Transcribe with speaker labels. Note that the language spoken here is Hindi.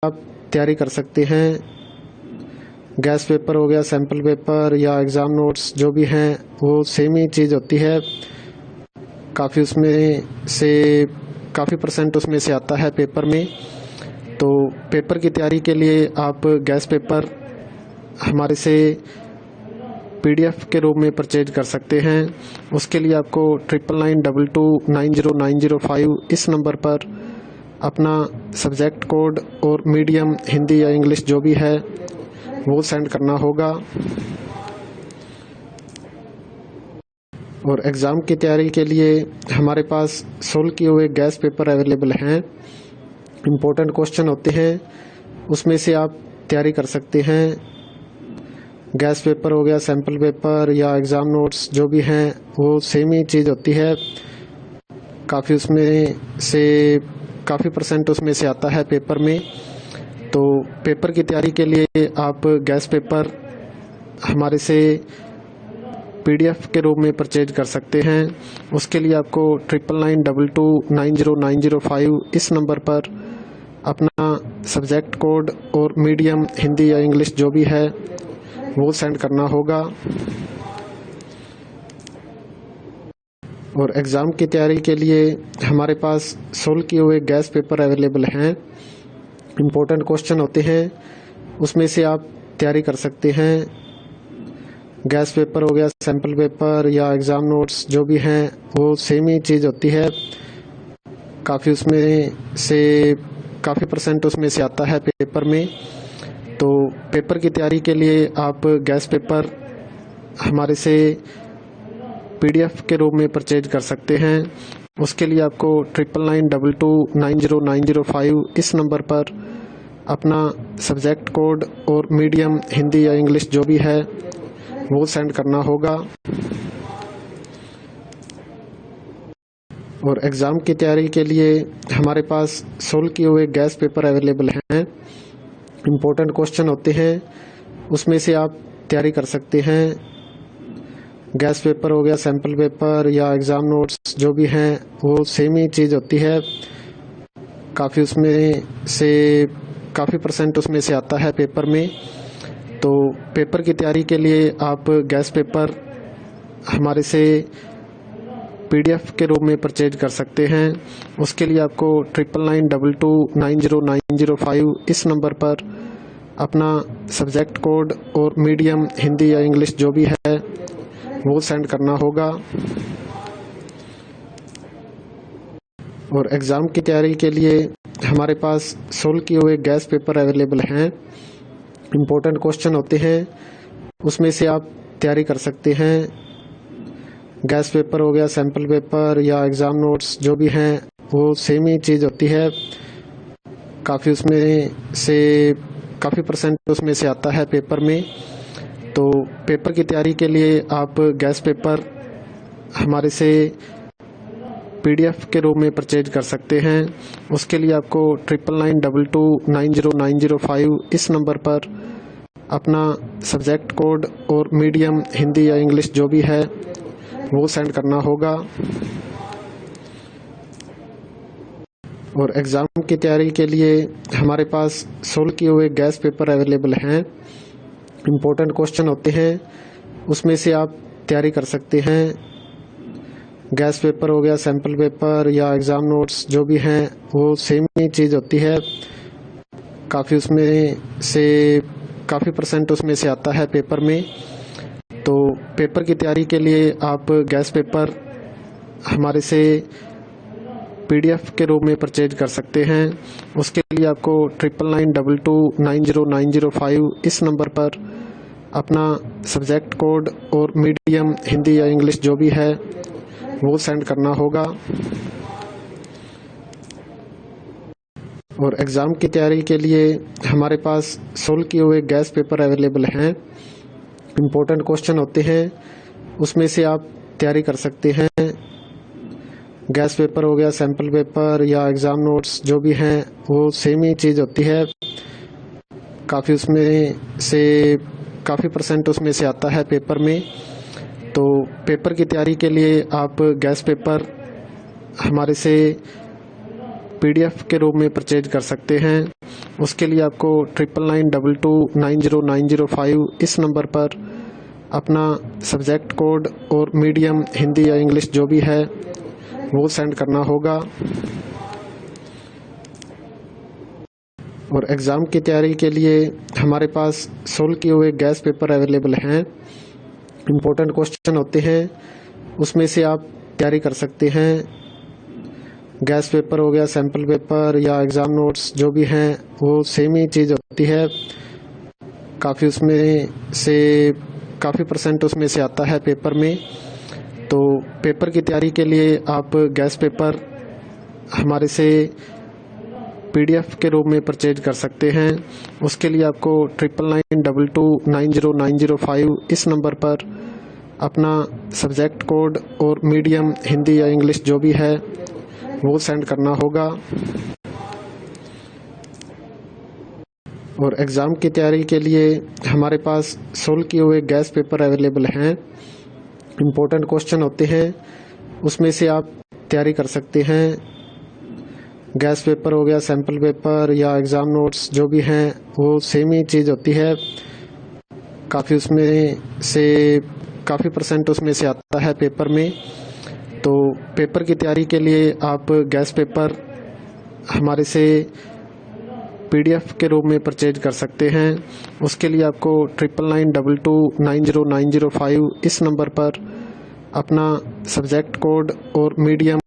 Speaker 1: आप तैयारी कर सकते हैं। गैस पेपर हो गया, सैम्पल पेपर या एग्ज़ाम नोट्स जो भी हैं वो सेम ही चीज़ होती है। काफ़ी उसमें से काफ़ी परसेंट उसमें से आता है पेपर में। तो पेपर की तैयारी के लिए आप गैस पेपर हमारे से PDF के रूप में परचेज कर सकते हैं। उसके लिए आपको 9992290905 इस नंबर पर अपना सब्जेक्ट कोड और मीडियम हिंदी या इंग्लिश जो भी है वो सेंड करना होगा। और एग्ज़ाम की तैयारी के लिए हमारे पास सोल्व किए हुए गैस पेपर अवेलेबल हैं। इम्पोर्टेंट क्वेश्चन होते हैं, उसमें से आप तैयारी कर सकते हैं। गैस पेपर हो गया, सैम्पल पेपर या एग्ज़ाम नोट्स जो भी हैं वो सेम ही चीज़ होती है। काफ़ी उसमें से काफ़ी परसेंट उसमें से आता है पेपर में। तो पेपर की तैयारी के लिए आप गैस पेपर हमारे से PDF के रूप में परचेज कर सकते हैं। उसके लिए आपको 9992290905 इस नंबर पर अपना सब्जेक्ट कोड और मीडियम हिंदी या इंग्लिश जो भी है वो सेंड करना होगा। और एग्ज़ाम की तैयारी के लिए हमारे पास सोल्व किए हुए गैस पेपर अवेलेबल हैं। इम्पोर्टेंट क्वेश्चन होते हैं, उसमें से आप तैयारी कर सकते हैं। गैस पेपर हो गया, सैम्पल पेपर या एग्ज़ाम नोट्स जो भी हैं वो सेम ही चीज़ होती है। काफ़ी उसमें से काफ़ी परसेंट उसमें से आता है पेपर में। तो पेपर की तैयारी के लिए आप गैस पेपर हमारे से PDF के रूप में परचेज कर सकते हैं। उसके लिए आपको 9992290905 इस नंबर पर अपना सब्जेक्ट कोड और मीडियम हिंदी या इंग्लिश जो भी है वो सेंड करना होगा। और एग्ज़ाम की तैयारी के लिए हमारे पास सोल्व किए हुए गैस पेपर अवेलेबल हैं। इम्पोर्टेंट क्वेश्चन होते हैं, उसमें से आप तैयारी कर सकते हैं। गैस पेपर हो गया, सैम्पल पेपर या एग्ज़ाम नोट्स जो भी हैं वो सेम ही चीज़ होती है। काफ़ी उसमें से काफ़ी परसेंट उसमें से आता है पेपर में। तो पेपर की तैयारी के लिए आप गैस पेपर हमारे से PDF के रूप में परचेज कर सकते हैं। उसके लिए आपको 9992290905 इस नंबर पर अपना सब्जेक्ट कोड और मीडियम हिंदी या इंग्लिश जो भी है वो सेंड करना होगा। और एग्ज़ाम की तैयारी के लिए हमारे पास सोल्व किए हुए गैस पेपर अवेलेबल हैं। इम्पोर्टेंट क्वेश्चन होते हैं, उसमें से आप तैयारी कर सकते हैं। गैस पेपर हो गया, सैम्पल पेपर या एग्ज़ाम नोट्स जो भी हैं वो सेम ही चीज़ होती है। काफ़ी उसमें से काफ़ी परसेंट उसमें से आता है पेपर में। तो पेपर की तैयारी के लिए आप गैस पेपर हमारे से PDF के रूप में परचेज कर सकते हैं। उसके लिए आपको 9992290905 इस नंबर पर अपना सब्जेक्ट कोड और मीडियम हिंदी या इंग्लिश जो भी है वो सेंड करना होगा। और एग्ज़ाम की तैयारी के लिए हमारे पास सोल्व किए हुए गैस पेपर अवेलेबल हैं। इम्पोर्टेंट क्वेश्चन होते हैं, उसमें से आप तैयारी कर सकते हैं। गैस पेपर हो गया, सैम्पल पेपर या एग्ज़ाम नोट्स जो भी हैं वो सेम ही चीज़ होती है। काफ़ी उसमें से काफ़ी परसेंट उसमें से आता है पेपर में। तो पेपर की तैयारी के लिए आप गैस पेपर हमारे से PDF के रूप में परचेज कर सकते हैं। उसके लिए आपको 9992290905 इस नंबर पर अपना सब्जेक्ट कोड और मीडियम हिंदी या इंग्लिश जो भी है वो सेंड करना होगा। और एग्ज़ाम की तैयारी के लिए हमारे पास सोल्व किए हुए गैस पेपर अवेलेबल हैं। इम्पोर्टेंट क्वेश्चन होते हैं, उसमें से आप तैयारी कर सकते हैं। गैस पेपर हो गया, सैम्पल पेपर या एग्ज़ाम नोट्स जो भी हैं वो सेम ही चीज़ होती है। काफ़ी उसमें से काफ़ी परसेंट उसमें से आता है पेपर में। तो पेपर की तैयारी के लिए आप गैस पेपर हमारे से PDF के रूप में परचेज कर सकते हैं। उसके लिए आपको 9992290905 इस नंबर पर अपना सब्जेक्ट कोड और मीडियम हिंदी या इंग्लिश जो भी है वो सेंड करना होगा। और एग्ज़ाम की तैयारी के लिए हमारे पास सोल्व किए हुए गैस पेपर अवेलेबल हैं। इम्पोर्टेंट क्वेश्चन होते हैं, उसमें से आप तैयारी कर सकते हैं। गैस पेपर हो गया, सैम्पल पेपर या एग्ज़ाम नोट्स जो भी हैं वो सेम ही चीज़ होती है। काफ़ी परसेंट उसमें से आता है पेपर में। तो पेपर की तैयारी के लिए आप गैस पेपर हमारे से PDF के रूप में परचेज कर सकते हैं। उसके लिए आपको 9992290905 इस नंबर पर अपना सब्जेक्ट कोड और मीडियम हिंदी या इंग्लिश जो भी है वो सेंड करना होगा। और एग्ज़ाम की तैयारी के लिए हमारे पास सोल्व किए हुए गैस पेपर अवेलेबल हैं। इम्पोर्टेंट क्वेश्चन होते हैं, उसमें से आप तैयारी कर सकते हैं। गैस पेपर हो गया, सैम्पल पेपर या एग्ज़ाम नोट्स जो भी हैं वो सेम ही चीज़ होती है। काफ़ी परसेंट उसमें से आता है पेपर में। तो पेपर की तैयारी के लिए आप गैस पेपर हमारे से PDF के रूप में परचेज कर सकते हैं। उसके लिए आपको 9992290905 इस नंबर पर अपना सब्जेक्ट कोड और मीडियम